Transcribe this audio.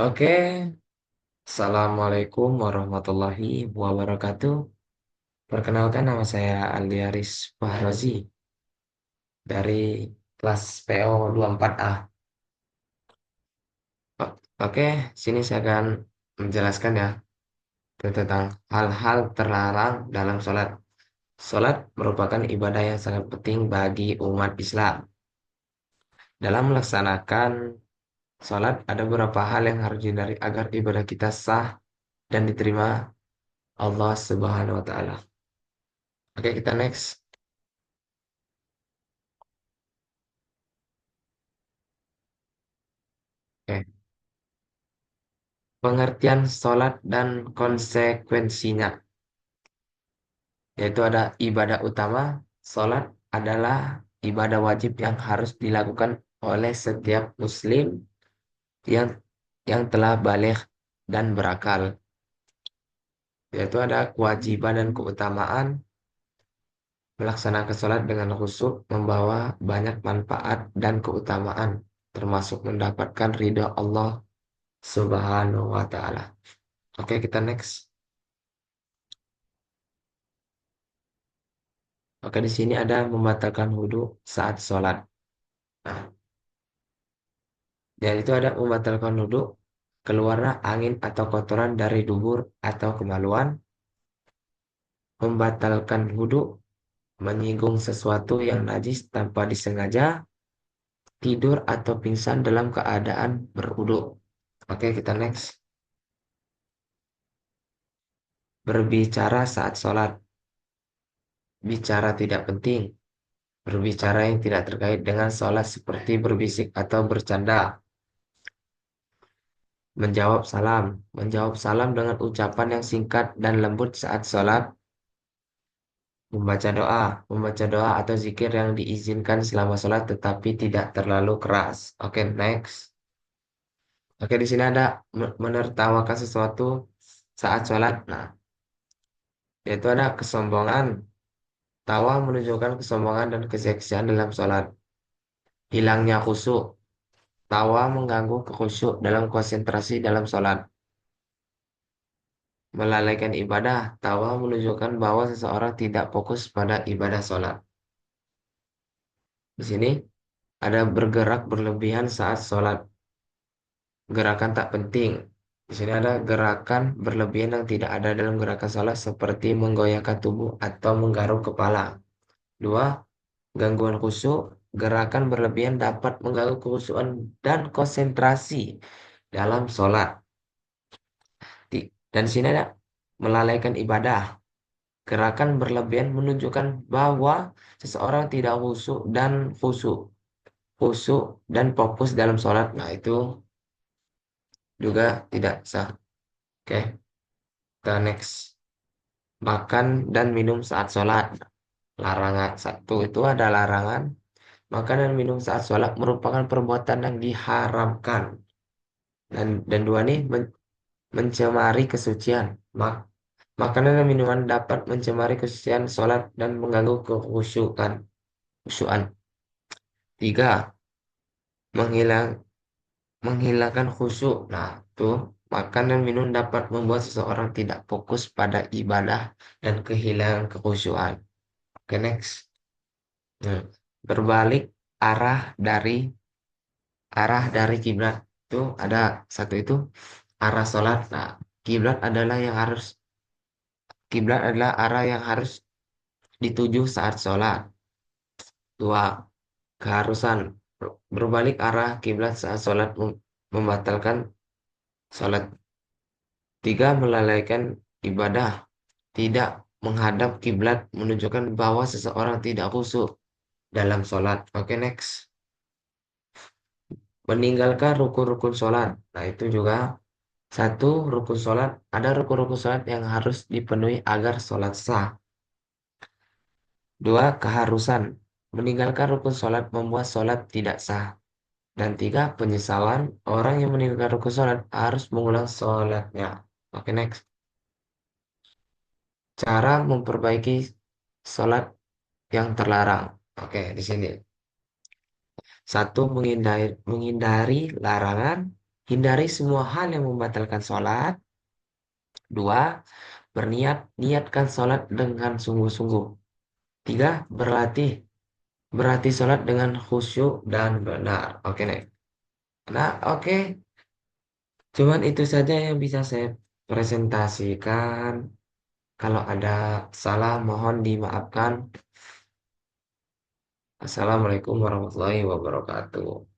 Oke, Assalamualaikum warahmatullahi wabarakatuh. Perkenalkan nama saya Aldiaris Fahrozi dari kelas PO 24A. Oke, sini saya akan menjelaskan ya tentang hal-hal terlarang dalam sholat. Sholat merupakan ibadah yang sangat penting bagi umat Islam. Dalam melaksanakan sholat ada beberapa hal yang harus dihindari agar ibadah kita sah dan diterima Allah Subhanahu wa Ta'ala. Oke, kita next. Oke. Pengertian sholat dan konsekuensinya, yaitu ada ibadah utama. Sholat adalah ibadah wajib yang harus dilakukan oleh setiap muslim yang telah baligh dan berakal, yaitu ada kewajiban dan keutamaan. Melaksanakan sholat dengan khusyuk membawa banyak manfaat dan keutamaan, termasuk mendapatkan ridho Allah Subhanahu wa Ta'ala. Oke, kita next. Oke, di sini ada membatalkan wudhu saat sholat. Nah, dan itu ada membatalkan wudhu, keluarnya angin atau kotoran dari dubur atau kemaluan, membatalkan wudhu, menyinggung sesuatu yang najis tanpa disengaja, tidur atau pingsan dalam keadaan berwudhu. Oke, kita next. Berbicara saat sholat. Bicara tidak penting. Berbicara yang tidak terkait dengan sholat seperti berbisik atau bercanda. Menjawab salam. Menjawab salam dengan ucapan yang singkat dan lembut saat sholat. Membaca doa. Membaca doa atau zikir yang diizinkan selama sholat tetapi tidak terlalu keras. Oke, next. Oke, di sini ada menertawakan sesuatu saat sholat. Nah, yaitu ada kesombongan. Tawa menunjukkan kesombongan dan keseksian dalam sholat. Hilangnya khusyuk. Tawa mengganggu kekhusyuk dalam konsentrasi dalam sholat. Melalaikan ibadah. Tawa menunjukkan bahwa seseorang tidak fokus pada ibadah sholat. Di sini ada bergerak berlebihan saat sholat. Gerakan tak penting. Di sini ada gerakan berlebihan yang tidak ada dalam gerakan sholat seperti menggoyangkan tubuh atau menggaruk kepala. Dua, gangguan khusyuk. Gerakan berlebihan dapat mengganggu kekhusyuan dan konsentrasi dalam sholat. Dan di sini ada melalaikan ibadah. Gerakan berlebihan menunjukkan bahwa seseorang tidak khusyuk dan fokus dalam sholat. Nah, itu juga tidak sah. Oke, kita next. Makan dan minum saat sholat. Larangan satu itu ada larangan. Makan dan minum saat sholat merupakan perbuatan yang diharamkan. Dan dua nih mencemari kesucian. Makanan dan minuman dapat mencemari kesucian sholat dan mengganggu kekhusyukan. Khusyuan. Tiga, menghilang, menghilangkan khusyuk. Nah, tuh makan dan minum dapat membuat seseorang tidak fokus pada ibadah dan kehilangan kekhusyuan. Oke, next. Nah, berbalik arah dari kiblat. Itu ada satu itu arah sholat. Nah, kiblat adalah yang harus kiblat adalah arah yang harus dituju saat sholat. Dua, keharusan berbalik arah kiblat saat sholat membatalkan sholat. Tiga, melalaikan ibadah. Tidak menghadap kiblat menunjukkan bahwa seseorang tidak khusyuk dalam sholat. Oke, next. Meninggalkan rukun-rukun sholat. Nah, itu juga satu rukun sholat. Ada rukun-rukun sholat yang harus dipenuhi agar sholat sah. Dua, keharusan. Meninggalkan rukun sholat membuat sholat tidak sah. Dan tiga, penyesalan. Orang yang meninggalkan rukun sholat harus mengulang sholatnya. Oke, next. Cara memperbaiki sholat yang terlarang. Oke, di sini. Satu, menghindari larangan. hindari semua hal yang membatalkan sholat. Dua, berniat, niatkan sholat dengan sungguh-sungguh. Tiga, berlatih sholat dengan khusyuk dan benar. Oke, nih. Nah, oke. Cuman itu saja yang bisa saya presentasikan. Kalau ada salah, mohon dimaafkan. Assalamualaikum warahmatullahi wabarakatuh.